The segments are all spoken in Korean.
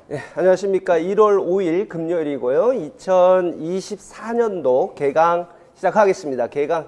네, 안녕하십니까. 1월 5일 금요일이고요. 2024년도 개강 시작하겠습니다. 개강,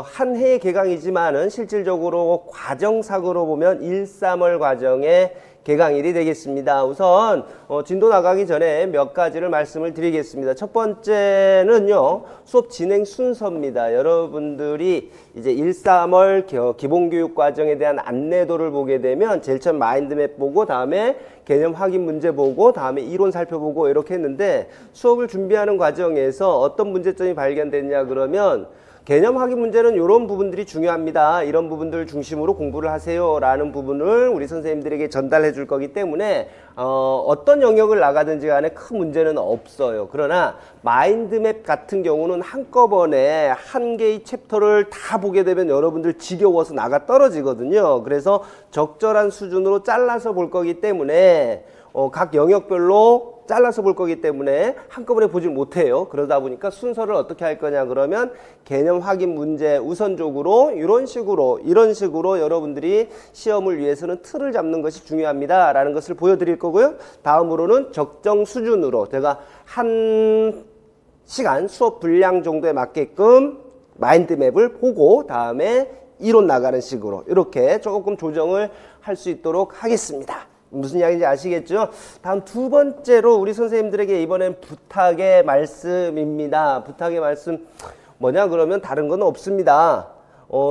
한 해의 개강이지만은 실질적으로 과정상으로 보면 1~3월 과정의 개강일이 되겠습니다. 우선 진도 나가기 전에 몇 가지를 말씀을 드리겠습니다. 첫 번째는요, 수업 진행 순서입니다. 여러분들이 이제 1~3월 기본교육 과정에 대한 안내도를 보게 되면 제일 처음 마인드맵 보고, 다음에 개념 확인 문제 보고, 다음에 이론 살펴보고 이렇게 했는데, 수업을 준비하는 과정에서 어떤 문제점이 발견됐냐 그러면, 개념 확인 문제는 이런 부분들이 중요합니다. 이런 부분들 중심으로 공부를 하세요 라는 부분을 우리 선생님들에게 전달해 줄 거기 때문에 어떤 영역을 나가든지 간에 큰 문제는 없어요. 그러나 마인드맵 같은 경우는 한꺼번에 한 개의 챕터를 다 보게 되면 여러분들 지겨워서 나가 떨어지거든요. 그래서 적절한 수준으로 잘라서 볼 거기 때문에 각 영역별로 잘라서 볼 거기 때문에 한꺼번에 보질 못해요. 그러다 보니까 순서를 어떻게 할 거냐 그러면, 개념 확인 문제 우선적으로 이런 식으로 여러분들이 시험을 위해서는 틀을 잡는 것이 중요합니다 라는 것을 보여드릴 거고요. 다음으로는 적정 수준으로 제가 한 시간 수업 분량 정도에 맞게끔 마인드맵을 보고 다음에 이론 나가는 식으로 이렇게 조금 조정을 할 수 있도록 하겠습니다. 무슨 이야기인지 아시겠죠? 다음 두 번째로 우리 선생님들에게 이번엔 부탁의 말씀입니다. 부탁의 말씀 뭐냐 그러면 다른 건 없습니다.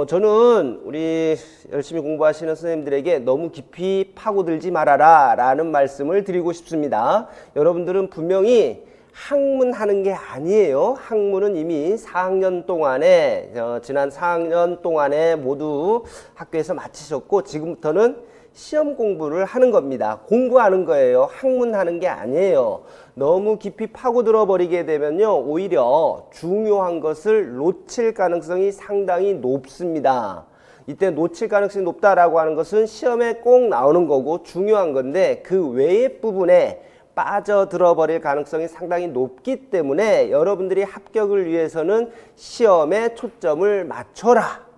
저는 우리 열심히 공부하시는 선생님들에게 너무 깊이 파고들지 말아라 라는 말씀을 드리고 싶습니다. 여러분들은 분명히 학문하는 게 아니에요. 학문은 이미 4학년 동안에 지난 4학년 동안에 모두 학교에서 마치셨고, 지금부터는 시험 공부를 하는 겁니다. 공부하는 거예요. 학문하는 게 아니에요. 너무 깊이 파고들어 버리게 되면요, 오히려 중요한 것을 놓칠 가능성이 상당히 높습니다. 이때 놓칠 가능성이 높다라고 하는 것은 시험에 꼭 나오는 거고 중요한 건데, 그 외의 부분에 빠져들어 버릴 가능성이 상당히 높기 때문에 여러분들이 합격을 위해서는 시험에 초점을 맞춰라.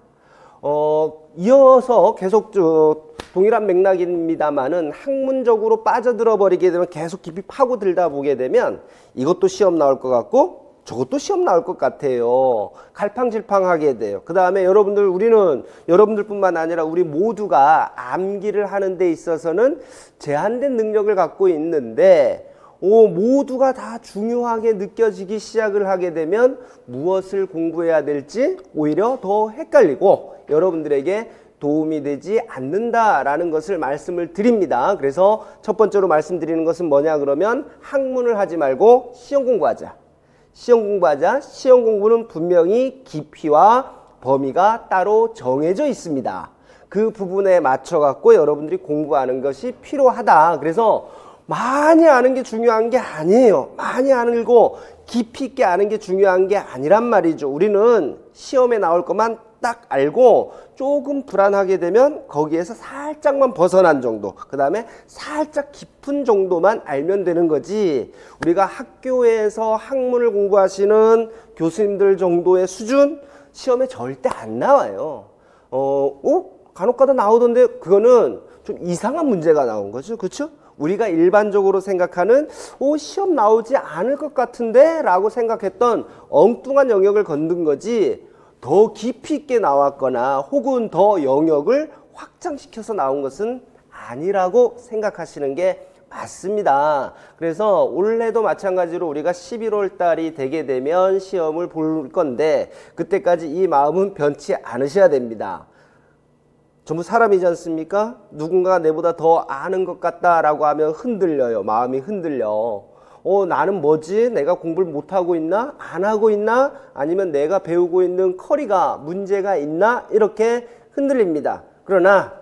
이어서 계속 동일한 맥락입니다만은, 학문적으로 빠져들어 버리게 되면 계속 깊이 파고들다 보게 되면 이것도 시험 나올 것 같고 저것도 시험 나올 것 같아요. 갈팡질팡하게 돼요. 그 다음에 우리는 여러분들뿐만 아니라 우리 모두가 암기를 하는 데 있어서는 제한된 능력을 갖고 있는데, 모두가 다 중요하게 느껴지기 시작을 하게 되면 무엇을 공부해야 될지 오히려 더 헷갈리고 여러분들에게 도움이 되지 않는다라는 것을 말씀을 드립니다. 그래서 첫 번째로 말씀드리는 것은 뭐냐 그러면, 학문을 하지 말고 시험 공부하자. 시험 공부하자. 시험 공부는 분명히 깊이와 범위가 따로 정해져 있습니다. 그 부분에 맞춰 갖고 여러분들이 공부하는 것이 필요하다. 그래서 많이 아는 게 중요한 게 아니에요. 많이 알고 깊이 있게 아는 게 중요한 게 아니란 말이죠. 우리는 시험에 나올 것만 딱 알고 조금 불안하게 되면 거기에서 살짝만 벗어난 정도, 그 다음에 살짝 깊은 정도만 알면 되는 거지, 우리가 학교에서 학문을 공부하시는 교수님들 정도의 수준 시험에 절대 안 나와요. 간혹가다 나오던데 그거는 좀 이상한 문제가 나온 거죠. 그렇죠? 우리가 일반적으로 생각하는 시험 나오지 않을 것 같은데 라고 생각했던 엉뚱한 영역을 건든 거지, 더 깊이 있게 나왔거나 혹은 더 영역을 확장시켜서 나온 것은 아니라고 생각하시는 게 맞습니다. 그래서 올해도 마찬가지로 우리가 11월 달이 되게 되면 시험을 볼 건데, 그때까지 이 마음은 변치 않으셔야 됩니다. 전부 사람이지 않습니까? 누군가 내보다 더 아는 것 같다라고 하면 흔들려요. 마음이 흔들려. 나는 뭐지? 내가 공부를 못하고 있나? 안 하고 있나? 아니면 내가 배우고 있는 커리가 문제가 있나? 이렇게 흔들립니다. 그러나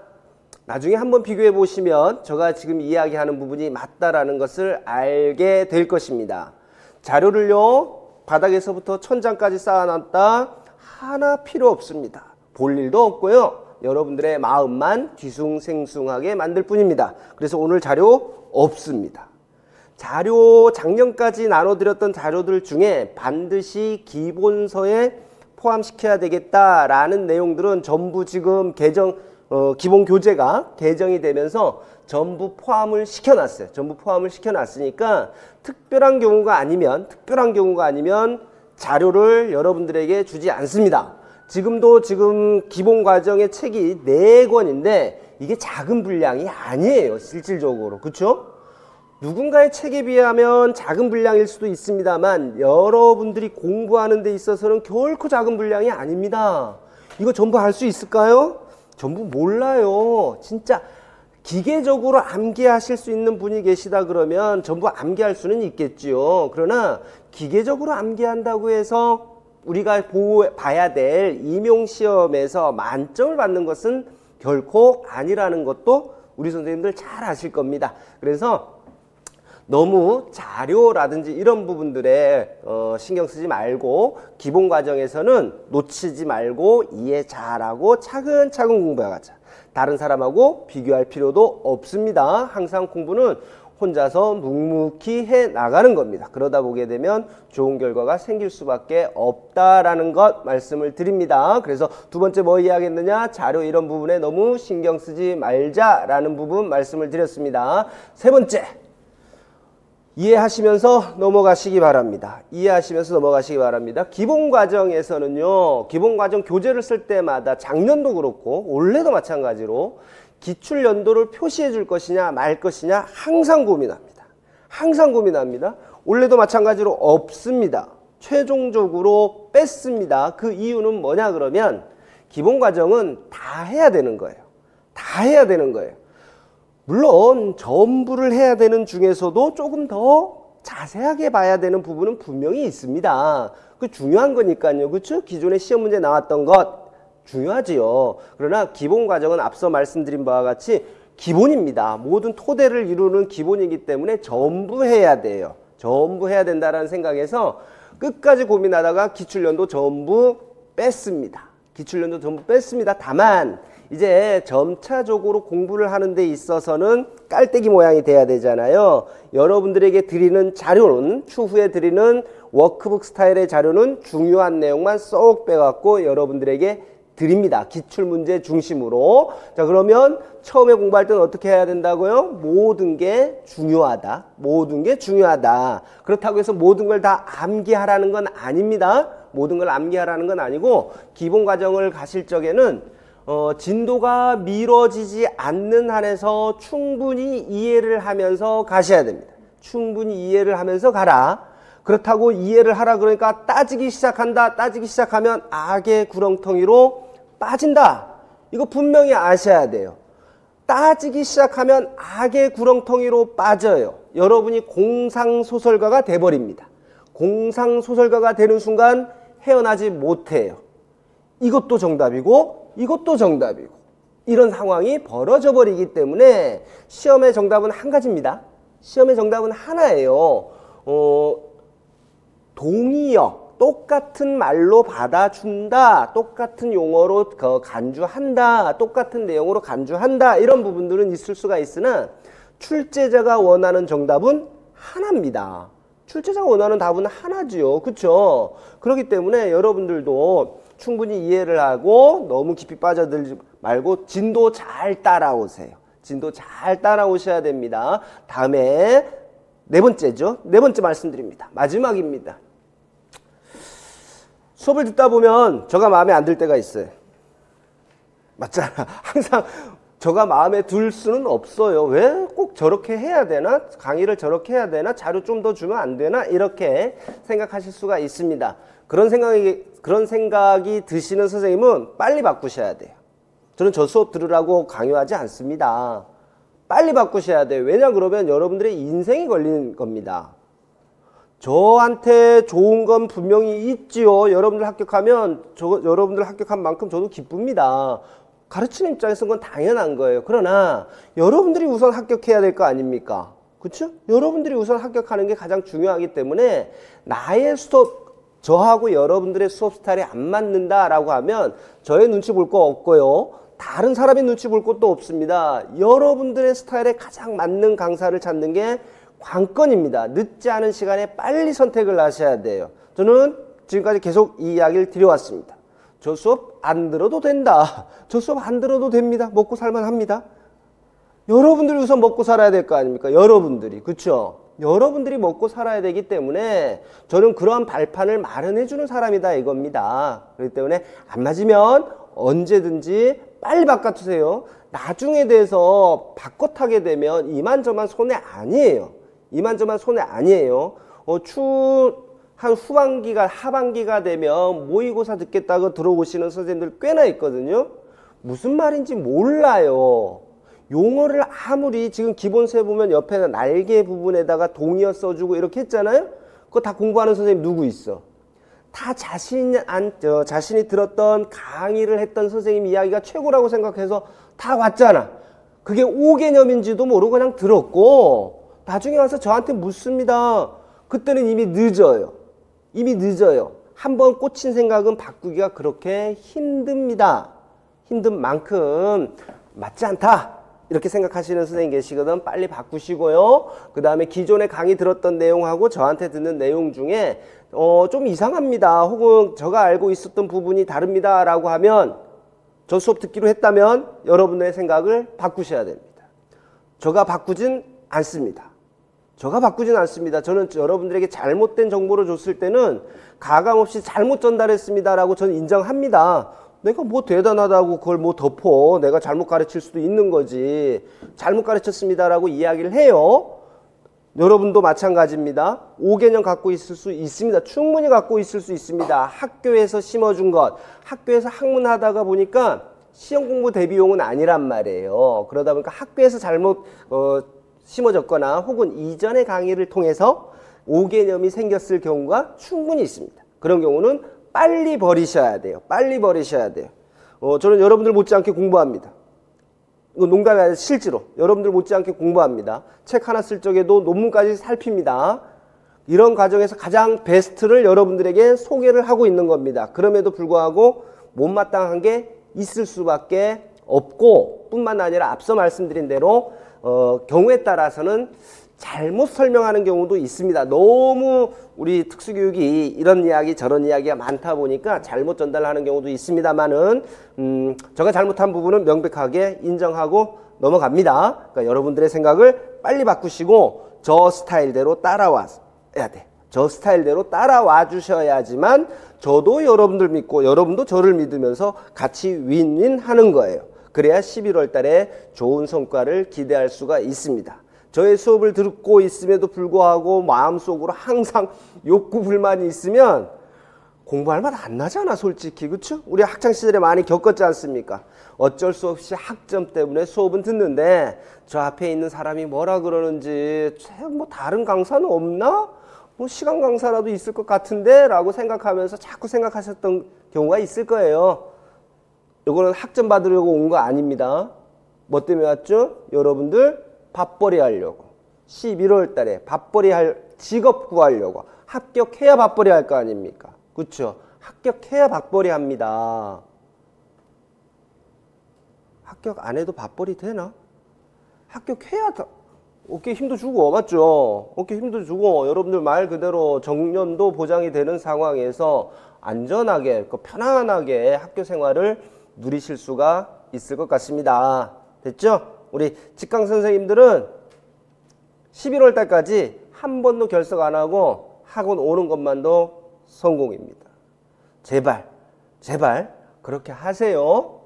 나중에 한번 비교해 보시면 제가 지금 이야기하는 부분이 맞다라는 것을 알게 될 것입니다. 자료를요, 바닥에서부터 천장까지 쌓아놨다 하나 필요 없습니다. 볼 일도 없고요. 여러분들의 마음만 뒤숭생숭하게 만들 뿐입니다. 그래서 오늘 자료 없습니다. 자료, 작년까지 나눠드렸던 자료들 중에 반드시 기본서에 포함시켜야 되겠다라는 내용들은 전부 지금 기본 교재가 개정이 되면서 전부 포함을 시켜놨어요. 전부 포함을 시켜놨으니까 특별한 경우가 아니면 자료를 여러분들에게 주지 않습니다. 지금도 지금 기본 과정의 책이 4권인데 이게 작은 분량이 아니에요. 실질적으로. 그렇죠? 누군가의 책에 비하면 작은 분량일 수도 있습니다만 여러분들이 공부하는 데 있어서는 결코 작은 분량이 아닙니다. 이거 전부 알 수 있을까요? 전부 몰라요. 진짜 기계적으로 암기하실 수 있는 분이 계시다 그러면 전부 암기할 수는 있겠지요. 그러나 기계적으로 암기한다고 해서 우리가 봐야 될 임용시험에서 만점을 받는 것은 결코 아니라는 것도 우리 선생님들 잘 아실 겁니다. 그래서 너무 자료라든지 이런 부분들에 신경 쓰지 말고 기본 과정에서는 놓치지 말고 이해 잘하고 차근차근 공부해가자. 다른 사람하고 비교할 필요도 없습니다. 항상 공부는 혼자서 묵묵히 해 나가는 겁니다. 그러다 보게 되면 좋은 결과가 생길 수밖에 없다라는 것 말씀을 드립니다. 그래서 두 번째 뭐 이야기했느냐? 자료 이런 부분에 너무 신경 쓰지 말자라는 부분 말씀을 드렸습니다. 세 번째, 이해하시면서 넘어가시기 바랍니다. 이해하시면서 넘어가시기 바랍니다. 기본 과정에서는요, 기본 과정 교재를 쓸 때마다 작년도 그렇고 올해도 마찬가지로 기출 연도를 표시해 줄 것이냐 말 것이냐 항상 고민합니다. 항상 고민합니다. 올해도 마찬가지로 없습니다. 최종적으로 뺐습니다. 그 이유는 뭐냐 그러면 기본 과정은 다 해야 되는 거예요. 다 해야 되는 거예요. 물론 전부를 해야 되는 중에서도 조금 더 자세하게 봐야 되는 부분은 분명히 있습니다. 그 중요한 거니까요. 그렇죠? 기존에 시험 문제 나왔던 것 중요하지요. 그러나 기본 과정은 앞서 말씀드린 바와 같이 기본입니다. 모든 토대를 이루는 기본이기 때문에 전부 해야 돼요. 전부 해야 된다라는 생각에서 끝까지 고민하다가 기출연도 전부 뺐습니다. 기출연도 전부 뺐습니다. 다만 이제 점차적으로 공부를 하는 데 있어서는 깔때기 모양이 돼야 되잖아요. 여러분들에게 드리는 자료는, 추후에 드리는 워크북 스타일의 자료는 중요한 내용만 쏙 빼갖고 여러분들에게 드립니다. 기출문제 중심으로. 자, 그러면 처음에 공부할 때는 어떻게 해야 된다고요? 모든 게 중요하다. 모든 게 중요하다. 그렇다고 해서 모든 걸 다 암기하라는 건 아닙니다. 모든 걸 암기하라는 건 아니고 기본 과정을 가실 적에는 진도가 미뤄지지 않는 한에서 충분히 이해를 하면서 가셔야 됩니다. 충분히 이해를 하면서 가라. 그렇다고 이해를 하라 그러니까 따지기 시작한다. 따지기 시작하면 악의 구렁텅이로 빠진다. 이거 분명히 아셔야 돼요. 따지기 시작하면 악의 구렁텅이로 빠져요. 여러분이 공상소설가가 돼버립니다. 공상소설가가 되는 순간 헤어나지 못해요. 이것도 정답이고 이것도 정답이고 이런 상황이 벌어져 버리기 때문에 시험의 정답은 한 가지입니다. 시험의 정답은 하나예요. 동의어, 똑같은 말로 받아준다, 똑같은 용어로 간주한다, 똑같은 내용으로 간주한다, 이런 부분들은 있을 수가 있으나 출제자가 원하는 정답은 하나입니다. 출제자가 원하는 답은 하나지요. 그렇죠? 그렇기 때문에 여러분들도 충분히 이해를 하고 너무 깊이 빠져들지 말고 진도 잘 따라오세요. 진도 잘 따라오셔야 됩니다. 다음에 네 번째죠. 네 번째 말씀드립니다. 마지막입니다. 수업을 듣다 보면 저가 마음에 안 들 때가 있어요. 맞잖아. 항상 저가 마음에 들 수는 없어요. 왜 꼭 저렇게 해야 되나? 강의를 저렇게 해야 되나? 자료 좀 더 주면 안 되나? 이렇게 생각하실 수가 있습니다. 그런 생각이 드시는 선생님은 빨리 바꾸셔야 돼요. 저는 저 수업 들으라고 강요하지 않습니다. 빨리 바꾸셔야 돼요. 왜냐 그러면 여러분들의 인생이 걸리는 겁니다. 저한테 좋은 건 분명히 있지요. 여러분들 합격하면 여러분들 합격한 만큼 저도 기쁩니다. 가르치는 입장에서는 그건 당연한 거예요. 그러나 여러분들이 우선 합격해야 될 거 아닙니까? 그렇죠? 여러분들이 우선 합격하는 게 가장 중요하기 때문에 나의 저하고 여러분들의 수업 스타일이 안 맞는다라고 하면 저의 눈치 볼 거 없고요. 다른 사람의 눈치 볼 것도 없습니다. 여러분들의 스타일에 가장 맞는 강사를 찾는 게 관건입니다. 늦지 않은 시간에 빨리 선택을 하셔야 돼요. 저는 지금까지 계속 이 이야기를 드려왔습니다. 저 수업 안 들어도 된다. 저 수업 안 들어도 됩니다. 먹고 살만 합니다. 여러분들이 우선 먹고 살아야 될 거 아닙니까? 여러분들이. 그쵸? 여러분들이 먹고 살아야 되기 때문에 저는 그러한 발판을 마련해 주는 사람이다 이겁니다. 그렇기 때문에 안 맞으면 언제든지 빨리 바꿔주세요. 나중에 돼서 바꿔 타게 되면 이만저만 손해 아니에요. 이만저만 손해 아니에요. 한 후반기가 하반기가 되면 모의고사 듣겠다고 들어오시는 선생님들 꽤나 있거든요. 무슨 말인지 몰라요. 용어를 아무리 지금 기본세 보면 옆에는 날개 부분에다가 동의어 써주고 이렇게 했잖아요. 그거 다 공부하는 선생님 누구 있어? 다 자신이 들었던 강의를 했던 선생님 이야기가 최고라고 생각해서 다 왔잖아. 그게 5개념인지도 모르고 그냥 들었고 나중에 와서 저한테 묻습니다. 그때는 이미 늦어요. 이미 늦어요. 한번 꽂힌 생각은 바꾸기가 그렇게 힘듭니다. 힘든 만큼 맞지 않다. 이렇게 생각하시는 선생님 계시거든. 빨리 바꾸시고요. 그 다음에 기존에 강의 들었던 내용하고 저한테 듣는 내용 중에 좀 이상합니다. 혹은 제가 알고 있었던 부분이 다릅니다. 라고 하면 저 수업 듣기로 했다면 여러분의 생각을 바꾸셔야 됩니다. 제가 바꾸진 않습니다. 제가 바꾸진 않습니다. 저는 여러분들에게 잘못된 정보를 줬을 때는 가감없이 잘못 전달했습니다. 라고 저는 인정합니다. 내가 뭐 대단하다고 그걸 뭐 덮어. 내가 잘못 가르칠 수도 있는 거지. 잘못 가르쳤습니다라고 이야기를 해요. 여러분도 마찬가지입니다. 5개념 갖고 있을 수 있습니다. 충분히 갖고 있을 수 있습니다. 학교에서 심어준 것. 학교에서 학문하다가 보니까 시험 공부 대비용은 아니란 말이에요. 그러다 보니까 학교에서 잘못 심어졌거나 혹은 이전의 강의를 통해서 5개념이 생겼을 경우가 충분히 있습니다. 그런 경우는 빨리 버리셔야 돼요. 빨리 버리셔야 돼요. 저는 여러분들 못지않게 공부합니다. 이거 농담이 아니라 실제로 여러분들 못지않게 공부합니다. 책 하나 쓸 적에도 논문까지 살핍니다. 이런 과정에서 가장 베스트를 여러분들에게 소개를 하고 있는 겁니다. 그럼에도 불구하고 못마땅한 게 있을 수밖에 없고 뿐만 아니라 앞서 말씀드린 대로 경우에 따라서는 잘못 설명하는 경우도 있습니다. 너무 우리 특수교육이 이런 이야기 저런 이야기가 많다 보니까 잘못 전달하는 경우도 있습니다만은 제가 잘못한 부분은 명백하게 인정하고 넘어갑니다. 그러니까 여러분들의 생각을 빨리 바꾸시고 저 스타일대로 따라와야 돼. 저 스타일대로 따라와 주셔야지만 저도 여러분들 믿고 여러분도 저를 믿으면서 같이 윈윈 하는 거예요. 그래야 11월 달에 좋은 성과를 기대할 수가 있습니다. 저의 수업을 듣고 있음에도 불구하고 마음속으로 항상 욕구 불만이 있으면 공부할 맛 안 나잖아 솔직히. 그쵸? 우리 학창시절에 많이 겪었지 않습니까? 어쩔 수 없이 학점 때문에 수업은 듣는데 저 앞에 있는 사람이 뭐라 그러는지 뭐 다른 강사는 없나? 뭐 시간 강사라도 있을 것 같은데 라고 생각하면서 자꾸 생각하셨던 경우가 있을 거예요. 이거는 학점 받으려고 온 거 아닙니다. 뭐 때문에 왔죠? 여러분들 밥벌이 하려고 11월 달에 밥벌이 할 직업 구하려고 합격해야 밥벌이 할 거 아닙니까? 그렇죠? 합격해야 밥벌이 합니다. 합격 안 해도 밥벌이 되나? 합격해야 어깨 힘도 주고 맞죠? 어깨 힘도 주고 여러분들 말 그대로 정년도 보장이 되는 상황에서 안전하게 편안하게 학교 생활을 누리실 수가 있을 것 같습니다. 됐죠? 우리 직강 선생님들은 11월 달까지 한 번도 결석 안 하고 학원 오는 것만도 성공입니다. 제발 그렇게 하세요.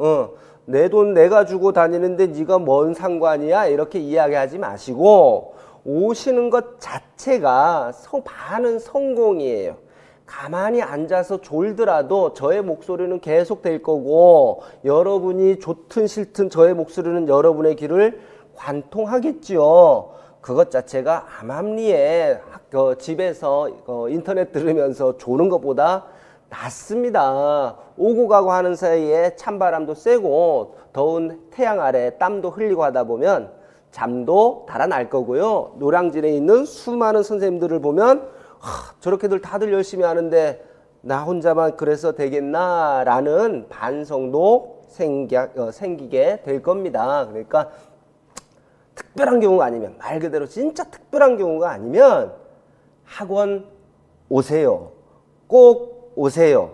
내 돈 내가 주고 다니는데 네가 뭔 상관이야 이렇게 이야기하지 마시고 오시는 것 자체가 반은 성공이에요. 가만히 앉아서 졸더라도 저의 목소리는 계속 될 거고 여러분이 좋든 싫든 저의 목소리는 여러분의 귀를 관통하겠지요. 그것 자체가 암암리에 집에서 인터넷 들으면서 조는 것보다 낫습니다. 오고 가고 하는 사이에 찬바람도 세고 더운 태양 아래 땀도 흘리고 하다 보면 잠도 달아날 거고요. 노량진에 있는 수많은 선생님들을 보면 저렇게들 다들 열심히 하는데 나 혼자만 그래서 되겠나 라는 반성도 생기게 될 겁니다. 그러니까 특별한 경우가 아니면 말 그대로 진짜 특별한 경우가 아니면 학원 오세요. 꼭 오세요.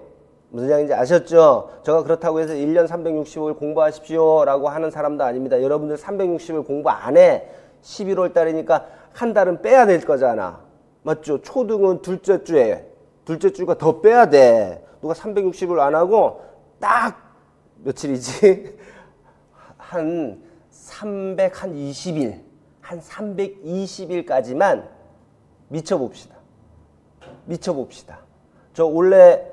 무슨 얘기인지 아셨죠? 제가 그렇다고 해서 1년 365일 공부하십시오 라고 하는 사람도 아닙니다. 여러분들 360일 공부 안 해. 11월 달이니까 한 달은 빼야 될 거잖아. 맞죠? 초등은 둘째 주가 더 빼야 돼. 누가 360일 안 하고 딱 며칠이지? 한 320일, 한 320일까지만 미쳐봅시다. 저 원래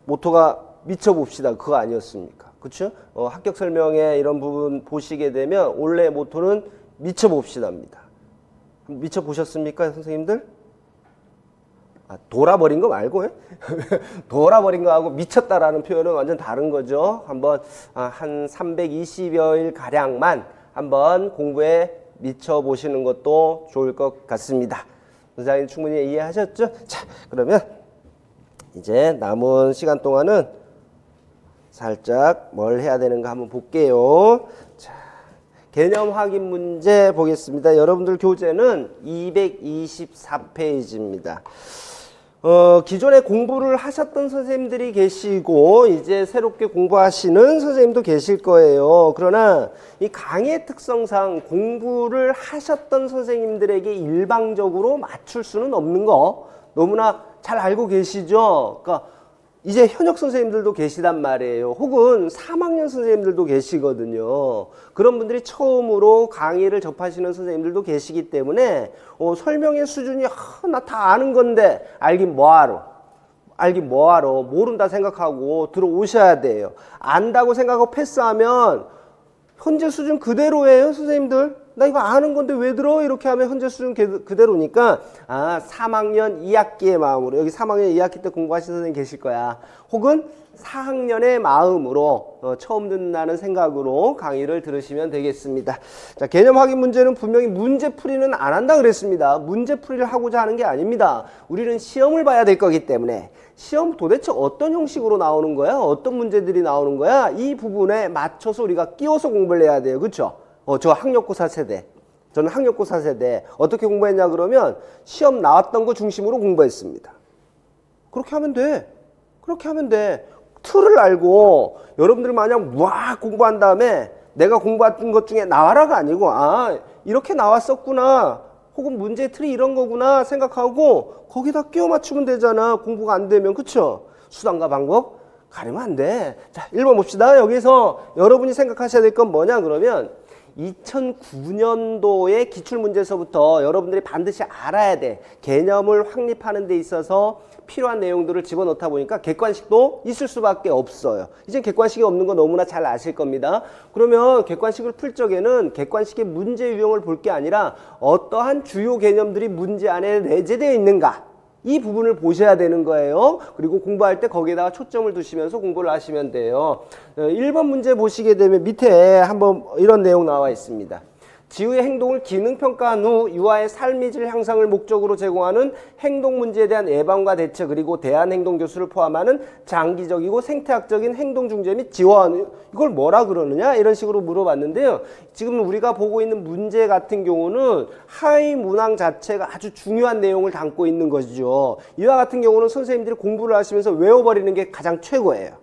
모토가 미쳐봅시다. 그거 아니었습니까? 그쵸? 합격 설명회 이런 부분 보시게 되면 원래 모토는 미쳐봅시다입니다. 미쳐보셨습니까, 선생님들? 돌아버린 거 말고 돌아버린 거하고 미쳤다라는 표현은 완전 다른 거죠. 한번 한 320여일 가량만 한번 공부에 미쳐보시는 것도 좋을 것 같습니다. 선생님 충분히 이해하셨죠? 자, 그러면 이제 남은 시간 동안은 살짝 뭘 해야 되는가 한번 볼게요. 자, 개념 확인 문제 보겠습니다. 여러분들 교재는 224페이지입니다. 기존에 공부를 하셨던 선생님들이 계시고 이제 새롭게 공부하시는 선생님도 계실 거예요. 그러나 이 강의 특성상 공부를 하셨던 선생님들에게 일방적으로 맞출 수는 없는 거 너무나 잘 알고 계시죠? 그러니까 이제 현역 선생님들도 계시단 말이에요. 혹은 3학년 선생님들도 계시거든요. 그런 분들이 처음으로 강의를 접하시는 선생님들도 계시기 때문에 설명의 수준이 나 다 아는 건데 알긴 뭐하러 모른다 생각하고 들어오셔야 돼요. 안다고 생각하고 패스하면 현재 수준 그대로예요. 선생님들 나 이거 아는 건데 왜 들어? 이렇게 하면 현재 수준 그대로니까 3학년 2학기의 마음으로 여기 3학년 2학기 때 공부하신 선생님 계실 거야. 혹은 4학년의 마음으로 처음 듣는다는 생각으로 강의를 들으시면 되겠습니다. 자, 개념 확인 문제는 분명히 문제풀이는 안 한다 그랬습니다. 문제풀이를 하고자 하는 게 아닙니다. 우리는 시험을 봐야 될 거기 때문에 시험 도대체 어떤 형식으로 나오는 거야? 어떤 문제들이 나오는 거야? 이 부분에 맞춰서 우리가 끼워서 공부를 해야 돼요. 그렇죠? 저 학력고사 세대. 저는 학력고사 세대. 어떻게 공부했냐 그러면 시험 나왔던 거 중심으로 공부했습니다. 그렇게 하면 돼. 틀을 알고 여러분들 마냥 와 공부한 다음에 내가 공부한 것 중에 나와라가 아니고 이렇게 나왔었구나. 혹은 문제의 틀이 이런 거구나 생각하고 거기다 끼워 맞추면 되잖아. 공부가 안 되면. 그쵸? 수단과 방법 가리면 안 돼. 자, 1번 봅시다. 여기서 여러분이 생각하셔야 될 건 뭐냐 그러면 2009년도의 기출문제에서부터 여러분들이 반드시 알아야 돼. 개념을 확립하는 데 있어서 필요한 내용들을 집어넣다 보니까 객관식도 있을 수밖에 없어요. 이제 객관식이 없는 거 너무나 잘 아실 겁니다. 그러면 객관식을 풀 적에는 객관식의 문제 유형을 볼 게 아니라 어떠한 주요 개념들이 문제 안에 내재되어 있는가 이 부분을 보셔야 되는 거예요. 그리고 공부할 때 거기에다가 초점을 두시면서 공부를 하시면 돼요. 1번 문제 보시게 되면 밑에 한번 이런 내용 나와 있습니다. 지우의 행동을 기능평가한 후 유아의 삶의 질 향상을 목적으로 제공하는 행동 문제에 대한 예방과 대처 그리고 대안행동 교수를 포함하는 장기적이고 생태학적인 행동 중재 및 지원 이걸 뭐라 그러느냐 이런 식으로 물어봤는데요. 지금 우리가 보고 있는 문제 같은 경우는 하위 문항 자체가 아주 중요한 내용을 담고 있는 것이죠. 이와 같은 경우는 선생님들이 공부를 하시면서 외워버리는 게 가장 최고예요.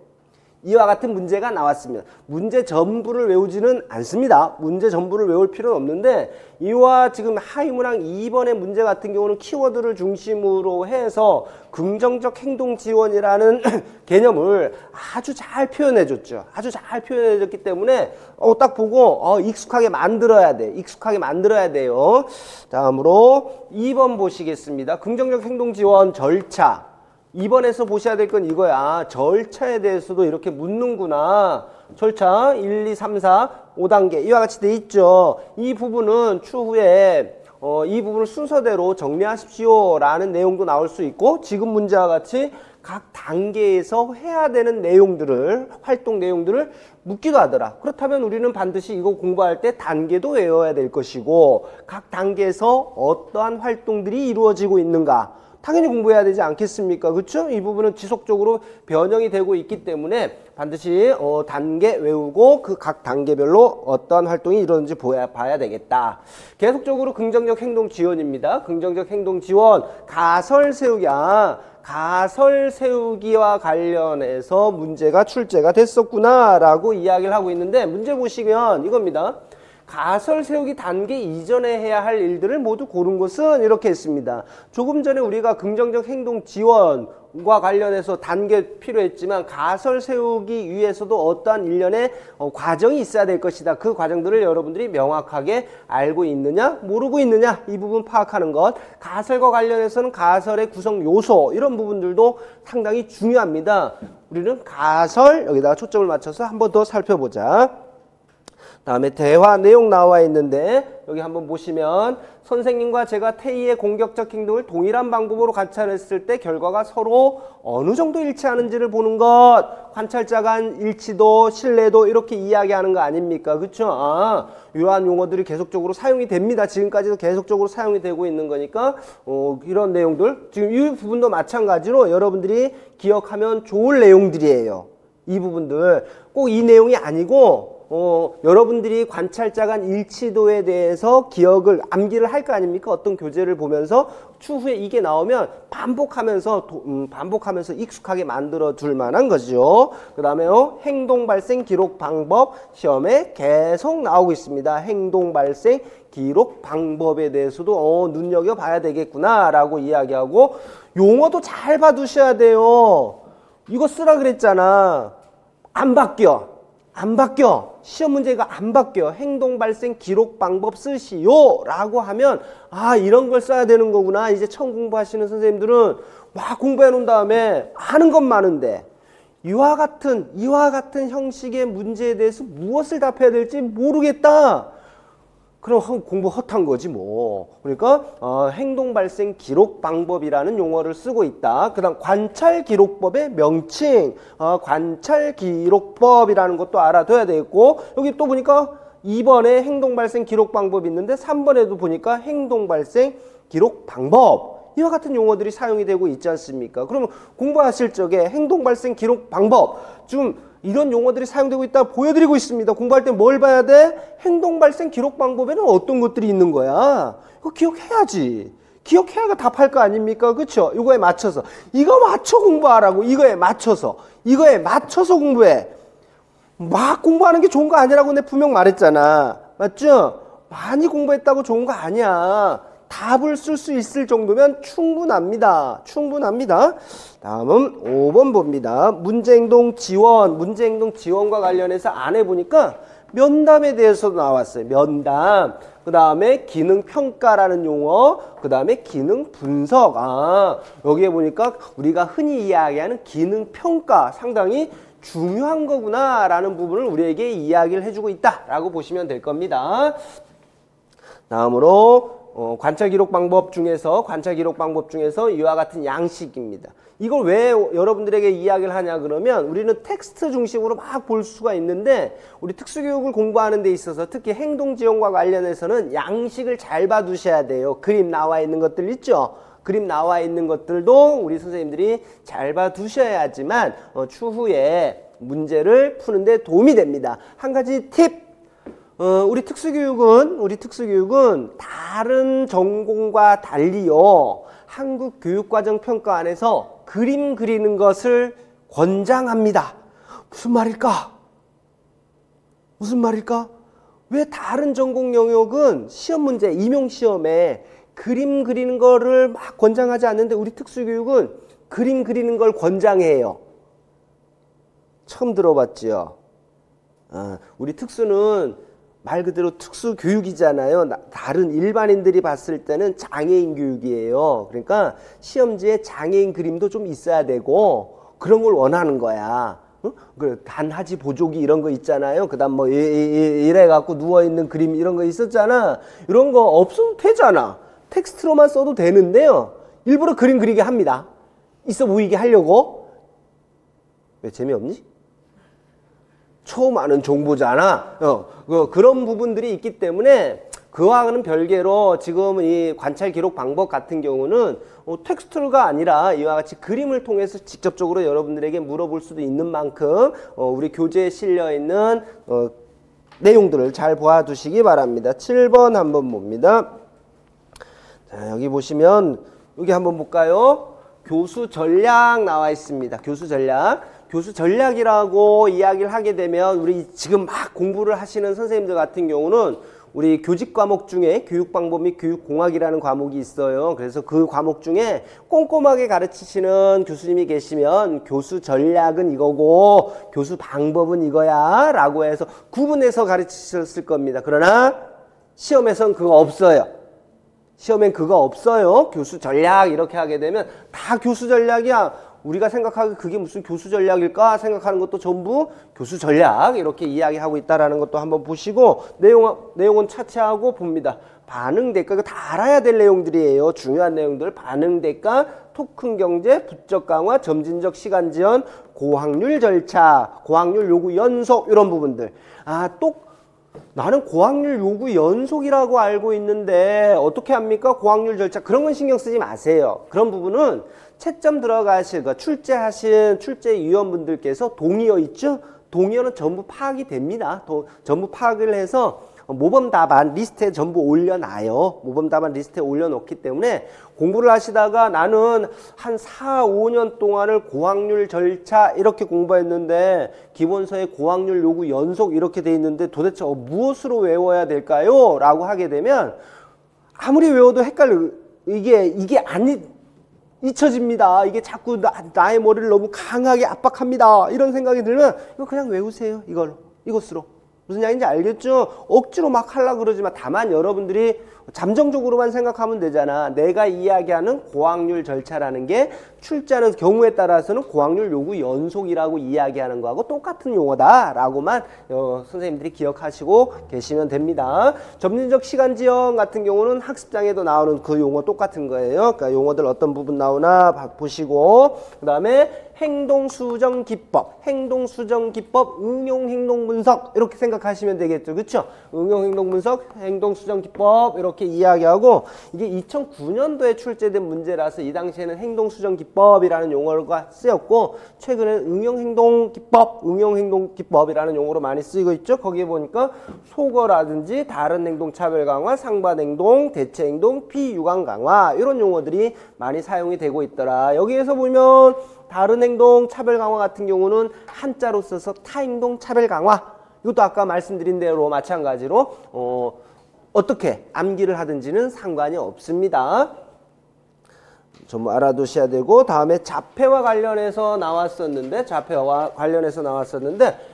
이와 같은 문제가 나왔습니다. 문제 전부를 외우지는 않습니다. 문제 전부를 외울 필요는 없는데 이와 지금 하위문항 2번의 문제 같은 경우는 키워드를 중심으로 해서 긍정적 행동 지원이라는 개념을 아주 잘 표현해줬죠. 아주 잘 표현해줬기 때문에 딱 보고 익숙하게 만들어야 돼. 익숙하게 만들어야 돼요. 다음으로 2번 보시겠습니다. 긍정적 행동 지원 절차. 2번에서 보셔야 될 건 이거야. 절차에 대해서도 이렇게 묻는구나. 절차 1, 2, 3, 4, 5단계 이와 같이 돼 있죠. 이 부분은 추후에 이 부분을 순서대로 정리하십시오 라는 내용도 나올 수 있고 지금 문제와 같이 각 단계에서 해야 되는 내용들을 활동 내용들을 묻기도 하더라. 그렇다면 우리는 반드시 이거 공부할 때 단계도 외워야 될 것이고 각 단계에서 어떠한 활동들이 이루어지고 있는가 당연히 공부해야 되지 않겠습니까? 그렇죠? 이 부분은 지속적으로 변형이 되고 있기 때문에 반드시 단계 외우고 그 각 단계별로 어떤 활동이 이루어지는지 봐야 되겠다. 계속적으로 긍정적 행동 지원입니다. 긍정적 행동 지원 가설 세우기. 가설 세우기와 관련해서 문제가 출제가 됐었구나 라고 이야기를 하고 있는데, 문제 보시면 이겁니다. 가설 세우기 단계 이전에 해야 할 일들을 모두 고른 것은 이렇게 했습니다. 조금 전에 우리가 긍정적 행동 지원과 관련해서 단계 필요했지만, 가설 세우기 위해서도 어떠한 일련의 과정이 있어야 될 것이다. 그 과정들을 여러분들이 명확하게 알고 있느냐 모르고 있느냐, 이 부분 파악하는 것. 가설과 관련해서는 가설의 구성 요소, 이런 부분들도 상당히 중요합니다. 우리는 가설 여기다가 초점을 맞춰서 한번 더 살펴보자. 다음에 대화 내용 나와 있는데, 여기 한번 보시면 선생님과 제가 태희의 공격적 행동을 동일한 방법으로 관찰했을 때 결과가 서로 어느 정도 일치하는지를 보는 것. 관찰자 간 일치도 신뢰도 이렇게 이야기하는 거 아닙니까? 그렇죠? 이러한 용어들이 계속적으로 사용이 됩니다. 지금까지도 계속적으로 사용이 되고 있는 거니까 이런 내용들, 지금 이 부분도 마찬가지로 여러분들이 기억하면 좋을 내용들이에요. 이 부분들 꼭 이 내용이 아니고 여러분들이 관찰자 간 일치도에 대해서 기억을, 암기를 할 거 아닙니까? 어떤 교재를 보면서 추후에 이게 나오면 반복하면서 익숙하게 만들어 둘 만한 거죠. 그 다음에 행동 발생 기록 방법, 시험에 계속 나오고 있습니다. 행동 발생 기록 방법에 대해서도 눈여겨 봐야 되겠구나 라고 이야기하고, 용어도 잘 봐두셔야 돼요. 이거 쓰라 그랬잖아. 안 바뀌어. 시험 문제가 안 바뀌어. 행동 발생 기록 방법 쓰시오 라고 하면, 이런 걸 써야 되는 거구나. 이제 처음 공부하시는 선생님들은 막 공부해 놓은 다음에 아는 건 많은데, 이와 같은 형식의 문제에 대해서 무엇을 답해야 될지 모르겠다. 그럼 공부 헛한 거지 뭐. 그러니까 행동 발생 기록 방법이라는 용어를 쓰고 있다. 그 다음 관찰 기록법의 명칭, 관찰 기록법이라는 것도 알아둬야 되겠고, 여기 또 보니까 2번에 행동 발생 기록 방법이 있는데 3번에도 보니까 행동 발생 기록 방법, 이와 같은 용어들이 사용이 되고 있지 않습니까? 그러면 공부하실 적에 행동 발생 기록 방법, 좀 이런 용어들이 사용되고 있다 보여드리고 있습니다. 공부할 때 뭘 봐야 돼? 행동 발생 기록 방법에는 어떤 것들이 있는 거야? 이거 기억해야지. 기억해야가 답할 거 아닙니까? 그쵸? 이거에 맞춰서. 이거 맞춰 공부하라고. 이거에 맞춰서 공부해. 막 공부하는 게 좋은 거 아니라고 내가 분명 말했잖아. 맞죠? 많이 공부했다고 좋은 거 아니야. 답을 쓸 수 있을 정도면 충분합니다. 다음은 5번 봅니다. 문제행동 지원과 관련해서 안 해보니까 면담에 대해서도 나왔어요. 면담. 그 다음에 기능평가라는 용어. 그 다음에 기능분석. 여기에 보니까 우리가 흔히 이야기하는 기능평가, 상당히 중요한 거구나 라는 부분을 우리에게 이야기를 해주고 있다라고 보시면 될 겁니다. 다음으로 관찰 기록 방법 중에서 이와 같은 양식입니다. 이걸 왜 여러분들에게 이야기를 하냐 그러면, 우리는 텍스트 중심으로 막 볼 수가 있는데, 우리 특수교육을 공부하는 데 있어서 특히 행동 지원과 관련해서는 양식을 잘 봐두셔야 돼요. 그림 나와 있는 것들 있죠? 그림 나와 있는 것들도 우리 선생님들이 잘 봐두셔야지만 추후에 문제를 푸는데 도움이 됩니다. 한 가지 팁. 우리 특수교육은 다른 전공과 달리요, 한국 교육과정 평가 안에서 그림 그리는 것을 권장합니다. 무슨 말일까? 왜 다른 전공 영역은 시험 문제, 임용 시험에 그림 그리는 거를 막 권장하지 않는데 우리 특수교육은 그림 그리는 걸 권장해요? 처음 들어봤지요? 우리 특수는 말 그대로 특수 교육이잖아요. 다른 일반인들이 봤을 때는 장애인 교육이에요. 그러니까 시험지에 장애인 그림도 좀 있어야 되고 그런 걸 원하는 거야. 단하지 보조기 이런 거 있잖아요. 그 다음 이래갖고 누워있는 그림 이런 거 있었잖아. 이런 거 없어도 되잖아. 텍스트로만 써도 되는데요. 일부러 그림 그리게 합니다. 있어 보이게 하려고. 왜 재미없니? 처음 아는 정보잖아. 그런 부분들이 있기 때문에 그와는 별개로 지금 이 관찰 기록 방법 같은 경우는 텍스트가 아니라 이와 같이 그림을 통해서 직접적으로 여러분들에게 물어볼 수도 있는 만큼 우리 교재에 실려 있는 내용들을 잘 보아두시기 바랍니다. 7번 한번 봅니다. 자, 여기 보시면 여기 한번 볼까요? 교수 전략 나와 있습니다. 교수 전략. 교수 전략이라고 이야기를 하게 되면 우리 지금 막 공부를 하시는 선생님들 같은 경우는 우리 교직 과목 중에 교육방법 및 교육공학이라는 과목이 있어요. 그래서 그 과목 중에 꼼꼼하게 가르치시는 교수님이 계시면 교수 전략은 이거고 교수 방법은 이거야 라고 해서 구분해서 가르치셨을 겁니다. 그러나 시험에선 그거 없어요. 시험엔 그거 없어요. 교수 전략 이렇게 하게 되면 다 교수 전략이야. 우리가 생각하기 그게 무슨 교수 전략일까 생각하는 것도 전부 교수 전략 이렇게 이야기하고 있다는 것도 한번 보시고 내용은 차치하고 봅니다. 반응 대가 이거 다 알아야 될 내용들이에요. 중요한 내용들. 반응 대가, 토큰 경제, 부적 강화, 점진적 시간 지연, 고확률 절차, 고확률 요구 연속 이런 부분들. 나는 고확률 요구 연속이라고 알고 있는데 어떻게 합니까? 고확률 절차 그런 건 신경 쓰지 마세요. 그런 부분은 채점 들어가실 거 출제하신 출제위원분들께서 동의어 있죠? 동의어는 전부 파악이 됩니다. 전부 파악을 해서 모범 답안 리스트에 전부 올려놔요. 모범 답안 리스트에 올려놓기 때문에 공부를 하시다가 나는 한 4, 5년 동안을 고확률 절차 이렇게 공부했는데 기본서에 고확률 요구 연속 이렇게 돼 있는데 도대체 무엇으로 외워야 될까요? 라고 하게 되면 아무리 외워도 헷갈려. 이게 안 잊혀집니다. 이게 자꾸 나의 머리를 너무 강하게 압박합니다. 이런 생각이 들면 이거 그냥 외우세요. 이것으로. 무슨 얘기인지 알겠죠? 억지로 막 하려고 그러지만 다만 여러분들이 잠정적으로만 생각하면 되잖아. 내가 이야기하는 고확률 절차라는 게 출제하는 경우에 따라서는 고확률 요구 연속이라고 이야기하는 거하고 똑같은 용어다라고만 선생님들이 기억하시고 계시면 됩니다. 점진적 시간 지연 같은 경우는 학습장에도 나오는 그 용어 똑같은 거예요. 그러니까 용어들 어떤 부분 나오나 보시고 그 다음에 행동수정 기법, 응용 행동 분석 이렇게 생각하시면 되겠죠. 그렇죠? 응용 행동 분석, 행동수정 기법 이렇게 이야기하고 이게 2009년도에 출제된 문제라서 이 당시에는 행동수정 기법이라는 용어가 쓰였고 최근에는 응용 행동 기법이라는 용어로 많이 쓰이고 있죠. 거기에 보니까 소거라든지 다른 행동 차별 강화, 상반 행동, 대체 행동, 피유관 강화 이런 용어들이 많이 사용이 되고 있더라. 여기에서 보면 다른 행동 차별 강화 같은 경우는 한자로 써서 타행동 차별 강화. 이것도 아까 말씀드린 대로 마찬가지로 어떻게 암기를 하든지는 상관이 없습니다. 전부 알아두셔야 되고 다음에 자폐와 관련해서 나왔었는데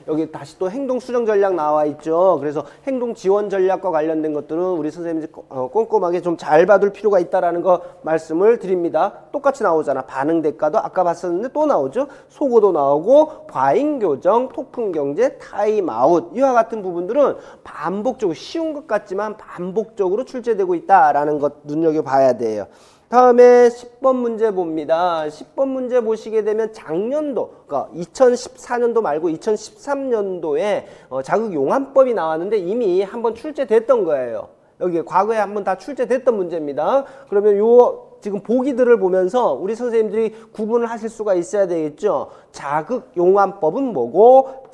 여기 다시 또 행동 수정 전략 나와 있죠. 그래서 행동 지원 전략과 관련된 것들은 우리 선생님이 꼼꼼하게 좀 잘 봐둘 필요가 있다라는 거 말씀을 드립니다. 똑같이 나오잖아. 반응 대가도 아까 봤었는데 또 나오죠. 소고도 나오고 과잉 교정, 토큰 경제, 타임 아웃 이와 같은 부분들은 반복적으로 쉬운 것 같지만 반복적으로 출제되고 있다라는 것 눈여겨봐야 돼요. 다음에 10번 문제 봅니다. 10번 문제 보시게 되면 작년도, 그러니까 2014년도 말고 2013년도에 자극용안법이 나왔는데 이미 한번 출제됐던 거예요. 여기 과거에 한번 다 출제됐던 문제입니다. 그러면 지금 보기들을 보면서 우리 선생님들이 구분을 하실 수가 있어야 되겠죠. 자극용안법은 뭐고,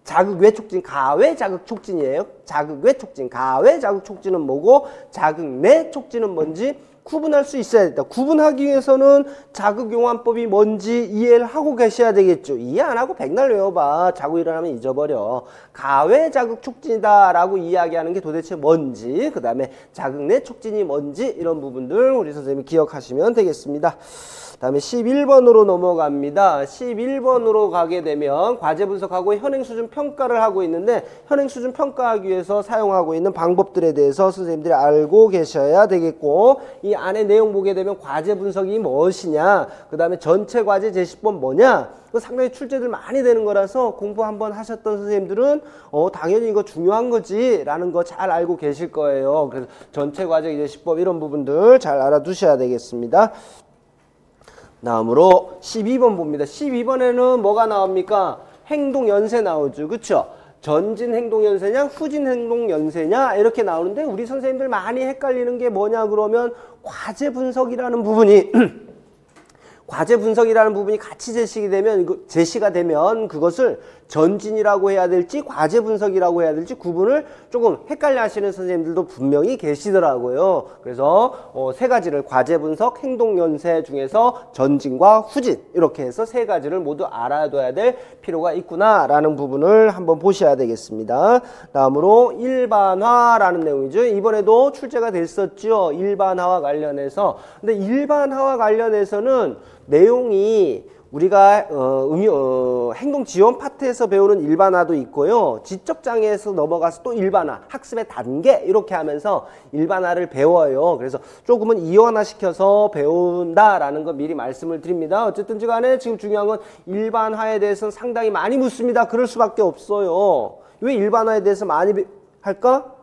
자극 외 촉진, 가외 자극 촉진이에요. 자극 외 촉진, 가외 자극 촉진은 뭐고, 자극 내 촉진은 뭔지 구분할 수 있어야 된다. 구분하기 위해서는 자극용안법이 뭔지 이해를 하고 계셔야 되겠죠. 이해 안 하고 백날 외워봐. 자고 일어나면 잊어버려. 가외 자극 촉진이다 라고 이야기하는 게 도대체 뭔지, 그 다음에 자극 내 촉진이 뭔지 이런 부분들 우리 선생님이 기억하시면 되겠습니다. 다음에 11번으로 넘어갑니다. 11번으로 가게 되면 과제 분석하고 현행 수준 평가를 하고 있는데 현행 수준 평가하기 위해서 사용하고 있는 방법들에 대해서 선생님들이 알고 계셔야 되겠고 이 안에 내용 보게 되면 과제 분석이 무엇이냐, 그 다음에 전체 과제 제시법 뭐냐, 상당히 출제들 많이 되는 거라서 공부 한번 하셨던 선생님들은 당연히 이거 중요한 거지 라는 거 잘 알고 계실 거예요. 그래서 전체 과제 제시법 이런 부분들 잘 알아두셔야 되겠습니다. 다음으로 12번 봅니다. 12번에는 뭐가 나옵니까? 행동연세 나오죠. 그쵸? 전진 행동연세냐 후진 행동연세냐 이렇게 나오는데 우리 선생님들 많이 헷갈리는 게 뭐냐 그러면 과제 분석이라는 부분이 과제 분석이라는 부분이 같이 제시가 되면 그것을 전진이라고 해야 될지 과제 분석이라고 해야 될지 구분을 조금 헷갈려 하시는 선생님들도 분명히 계시더라고요. 그래서 세 가지를 과제 분석, 행동 연세 중에서 전진과 후진 이렇게 해서 세 가지를 모두 알아둬야 될 필요가 있구나라는 부분을 한번 보셔야 되겠습니다. 다음으로 일반화라는 내용이죠. 이번에도 출제가 됐었죠. 일반화와 관련해서. 근데 일반화와 관련해서는 내용이 우리가 행동 지원 파트에서 배우는 일반화도 있고요. 지적 장애에서 넘어가서 또 일반화, 학습의 단계 이렇게 하면서 일반화를 배워요. 그래서 조금은 이원화시켜서 배운다라는 거 미리 말씀을 드립니다. 어쨌든 간에 지금 중요한 건 일반화에 대해서는 상당히 많이 묻습니다. 그럴 수밖에 없어요. 왜 일반화에 대해서 많이 할까?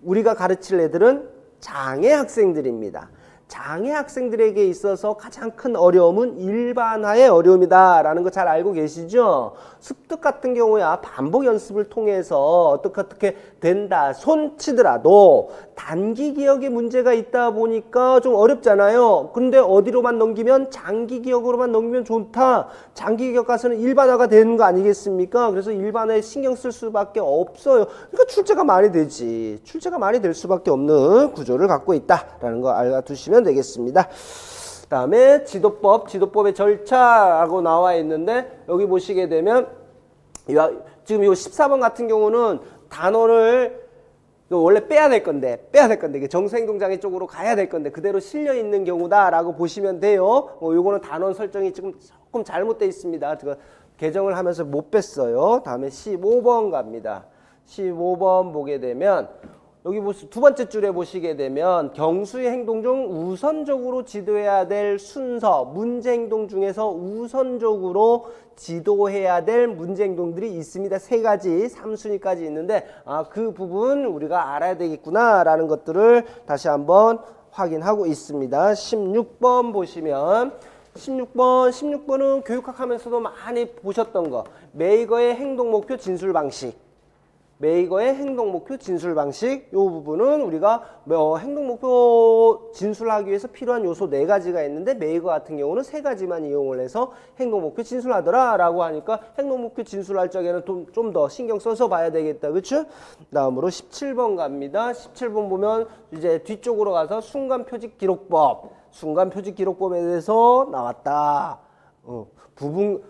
우리가 가르칠 애들은 장애 학생들입니다. 장애 학생들에게 있어서 가장 큰 어려움은 일반화의 어려움이다 라는 거 잘 알고 계시죠? 습득 같은 경우야 반복 연습을 통해서 어떻게 된다 손 치더라도 단기 기억에 문제가 있다 보니까 좀 어렵잖아요. 근데 어디로만 넘기면 장기 기억으로만 넘기면 좋다. 장기 기억 가서는 일반화가 되는 거 아니겠습니까? 그래서 일반화에 신경 쓸 수밖에 없어요. 그러니까 출제가 많이 되지. 출제가 많이 될 수밖에 없는 구조를 갖고 있다라는 거 알아두시면 되겠습니다. 다음에 지도법의 절차라고 나와 있는데 여기 보시게 되면 지금 이 14번 같은 경우는 단원을 원래 빼야 될 건데 이게 정서행동장애 쪽으로 가야 될 건데 그대로 실려 있는 경우다라고 보시면 돼요. 요거는 단원 설정이 지금 조금 잘못되어 있습니다. 제가 개정을 하면서 못 뺐어요. 다음에 15번 갑니다. 15번 보게 되면 여기 두 번째 줄에 보시게 되면 경수의 행동 중 우선적으로 지도해야 될 순서, 문제 행동 중에서 우선적으로 지도해야 될 문제 행동들이 있습니다. 세 가지, 3순위까지 있는데 그 부분 우리가 알아야 되겠구나라는 것들을 다시 한번 확인하고 있습니다. 16번 보시면 16번은 교육학 하면서도 많이 보셨던 거. 메이거의 행동 목표 진술 방식. 메이거의 행동 목표 진술 방식 이 부분은 우리가 행동 목표 진술하기 위해서 필요한 요소 4가지가 있는데 메이거 같은 경우는 3가지만 이용을 해서 행동 목표 진술하더라 라고 하니까 행동 목표 진술할 적에는 좀 더 신경 써서 봐야 되겠다. 그쵸? 다음으로 17번 갑니다. 17번 보면 이제 뒤쪽으로 가서 순간 표직 기록법 에 대해서 나왔다. 부분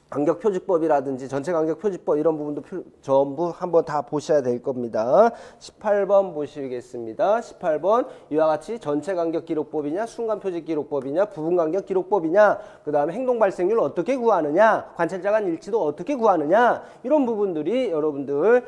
간격 표지법이라든지 전체 간격 표지법 이런 부분도 전부 한번 다 보셔야 될 겁니다. 18번 보시겠습니다. 18번 이와 같이 전체 간격 기록법이냐 순간 표지 기록법이냐 부분 간격 기록법이냐 그 다음에 행동 발생률 어떻게 구하느냐 관찰자 간 일치도 어떻게 구하느냐 이런 부분들이 여러분들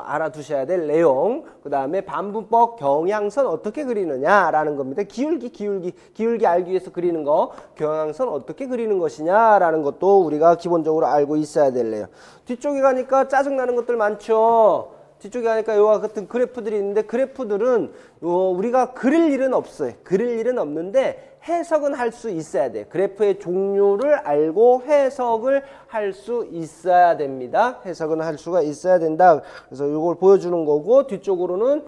알아두셔야 될 내용. 그 다음에 반분법 경향선 어떻게 그리느냐 라는 겁니다. 기울기 알기 위해서 그리는 거 경향선 어떻게 그리는 것이냐 라는 것도 우리가 기본적으로 알고 있어야 될래요. 뒤쪽에 가니까 짜증나는 것들 많죠. 뒤쪽에 가니까 이와 같은 그래프들이 있는데 그래프들은 우리가 그릴 일은 없어요. 그릴 일은 없는데 해석은 할 수 있어야 돼요. 그래프의 종류를 알고 해석을 할 수 있어야 됩니다. 해석은 할 수가 있어야 된다. 그래서 이걸 보여주는 거고 뒤쪽으로는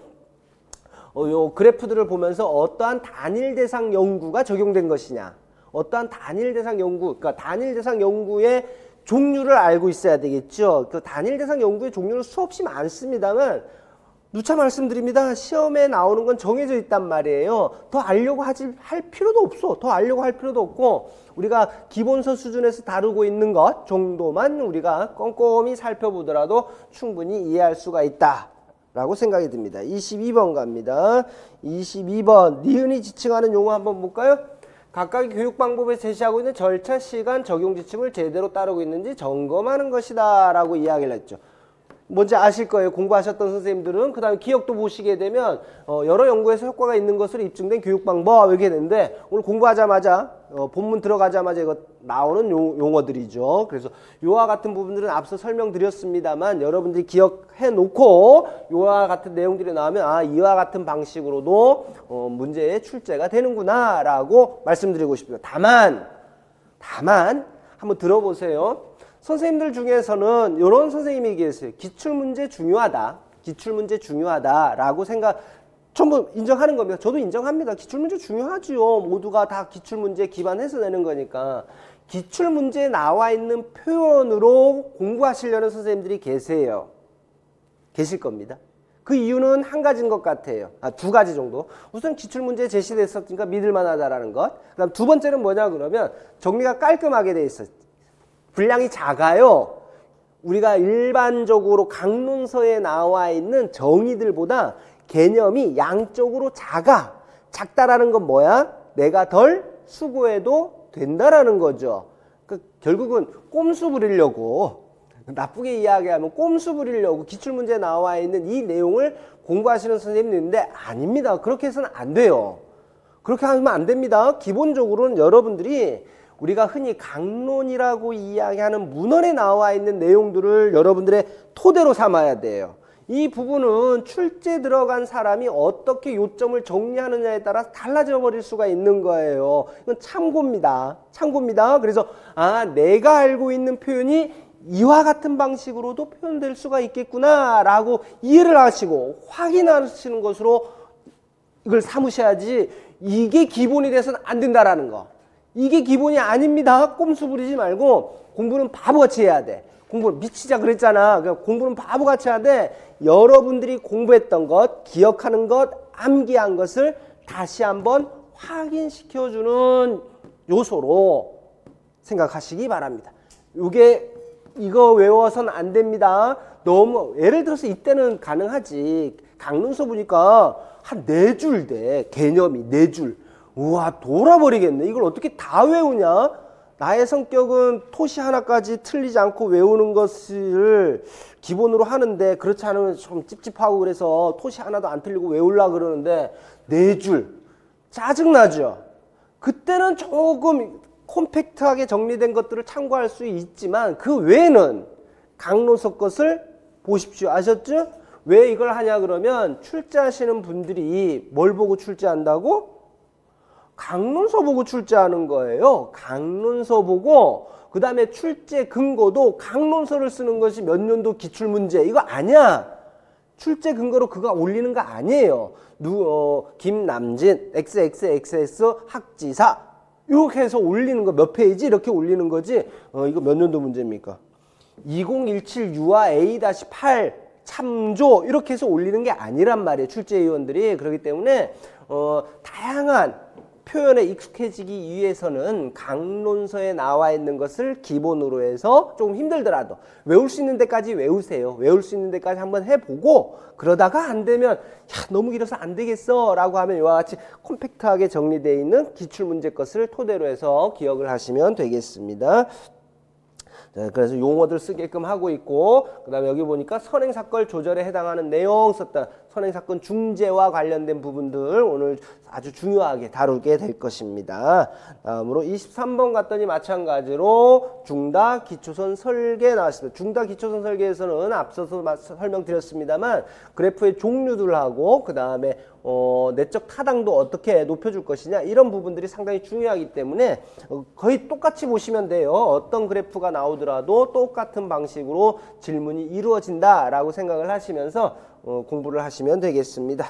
요 그래프들을 보면서 어떠한 단일 대상 연구가 적용된 것이냐 어떠한 단일 대상 연구 그러니까 단일 대상 연구의 종류를 알고 있어야 되겠죠. 그 단일 대상 연구의 종류는 수없이 많습니다만 누차 말씀드립니다. 시험에 나오는 건 정해져 있단 말이에요. 더 알려고 할 필요도 없어. 더 알려고 할 필요도 없고 우리가 기본서 수준에서 다루고 있는 것 정도만 우리가 꼼꼼히 살펴보더라도 충분히 이해할 수가 있다 라고 생각이 듭니다. 22번 갑니다. 22번 니은이 지칭하는 용어 한번 볼까요? 각각의 교육 방법에 제시하고 있는 절차, 시간, 적용 지침을 제대로 따르고 있는지 점검하는 것이다 라고 이야기를 했죠. 뭔지 아실 거예요. 공부하셨던 선생님들은. 그 다음에 기억도 보시게 되면 여러 연구에서 효과가 있는 것으로 입증된 교육 방법 이렇게 되는데 오늘 공부하자마자 본문 들어가자마자 이거 나오는 용어들이죠. 그래서 요와 같은 부분들은 앞서 설명드렸습니다만 여러분들이 기억해 놓고 요와 같은 내용들이 나오면 이와 같은 방식으로도 문제의 출제가 되는구나 라고 말씀드리고 싶습니다. 다만 한번 들어보세요. 선생님들 중에서는 이런 선생님이 계세요. 기출문제 중요하다 라고 전부 인정하는 겁니다. 저도 인정합니다. 기출문제 중요하지요. 모두가 다 기출문제 기반해서 내는 거니까. 기출문제에 나와 있는 표현으로 공부하시려는 선생님들이 계실 겁니다. 그 이유는 한 가지인 것 같아요. 두 가지 정도. 우선 기출문제 제시됐었으니까 믿을만하다라는 것. 그 다음 두 번째는 뭐냐 그러면 정리가 깔끔하게 돼 있어요. 분량이 작아요. 우리가 일반적으로 강론서에 나와 있는 정의들보다 개념이 양적으로 작다라는 건 뭐야? 내가 덜 수고해도 된다라는 거죠. 그러니까 결국은 꼼수 부리려고, 나쁘게 이야기하면 꼼수 부리려고 기출문제에 나와 있는 이 내용을 공부하시는 선생님들인데 아닙니다. 그렇게 해서는 안 돼요. 그렇게 하면 안 됩니다. 기본적으로는 여러분들이 우리가 흔히 강론이라고 이야기하는 문헌에 나와 있는 내용들을 여러분들의 토대로 삼아야 돼요. 이 부분은 출제 들어간 사람이 어떻게 요점을 정리하느냐에 따라 달라져 버릴 수가 있는 거예요. 이건 참고입니다. 그래서 내가 알고 있는 표현이 이와 같은 방식으로도 표현될 수가 있겠구나 라고 이해를 하시고 확인하시는 것으로 이걸 삼으셔야지, 이게 기본이 돼서는 안 된다라는 거. 이게 기본이 아닙니다. 꼼수 부리지 말고 공부는 바보같이 해야 돼. 공부는 미치자 그랬잖아. 공부는 바보같이 해야 돼. 여러분들이 공부했던 것, 기억하는 것, 암기한 것을 다시 한번 확인시켜주는 요소로 생각하시기 바랍니다. 이거 외워서는 안 됩니다. 너무 예를 들어서 이때는 가능하지. 강론서 보니까 한 4줄 돼. 개념이 4줄. 우와, 돌아버리겠네. 이걸 어떻게 다 외우냐? 나의 성격은 토시 하나까지 틀리지 않고 외우는 것을 기본으로 하는데, 그렇지 않으면 좀 찝찝하고 그래서 토시 하나도 안 틀리고 외우려고 그러는데 4줄. 짜증나죠? 그때는 조금 콤팩트하게 정리된 것들을 참고할 수 있지만 그 외에는 강론서 것을 보십시오. 아셨죠? 왜 이걸 하냐 그러면 출제하시는 분들이 뭘 보고 출제한다고? 강론서 보고 출제하는 거예요. 강론서 보고 그 다음에 출제 근거도 강론서를 쓰는 것이 몇 년도 기출문제 이거 아니야. 출제 근거로 그거 올리는 거 아니에요. 김남진 XXXS 학지사 이렇게 해서 올리는 거, 몇 페이지 이렇게 올리는 거지. 이거 몇 년도 문제입니까? 2017 유아 A-8 참조 이렇게 해서 올리는 게 아니란 말이에요. 출제위원들이. 그렇기 때문에 다양한 표현에 익숙해지기 위해서는 강론서에 나와 있는 것을 기본으로 해서 조금 힘들더라도 외울 수 있는 데까지 외우세요. 외울 수 있는 데까지 한번 해보고, 그러다가 안 되면 너무 길어서 안 되겠어 라고 하면 이와 같이 콤팩트하게 정리되어 있는 기출문제 것을 토대로 해서 기억을 하시면 되겠습니다. 자, 그래서 용어들 쓰게끔 하고 있고, 그 다음에 여기 보니까 선행사건 조절에 해당하는 내용 썼다. 선행사건 중재와 관련된 부분들 오늘 아주 중요하게 다루게 될 것입니다. 다음으로 23번 갔더니 마찬가지로 중다 기초선 설계 나왔습니다. 중다 기초선 설계에서는 앞서서 설명드렸습니다만 그래프의 종류들하고 그 다음에 내적 타당도 어떻게 높여줄 것이냐 이런 부분들이 상당히 중요하기 때문에 거의 똑같이 보시면 돼요. 어떤 그래프가 나오더라도 똑같은 방식으로 질문이 이루어진다라고 생각을 하시면서 공부를 하시면 되겠습니다.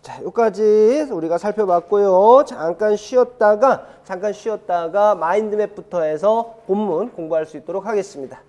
자, 여기까지 우리가 살펴봤고요. 잠깐 쉬었다가 마인드맵부터 해서 본문 공부할 수 있도록 하겠습니다.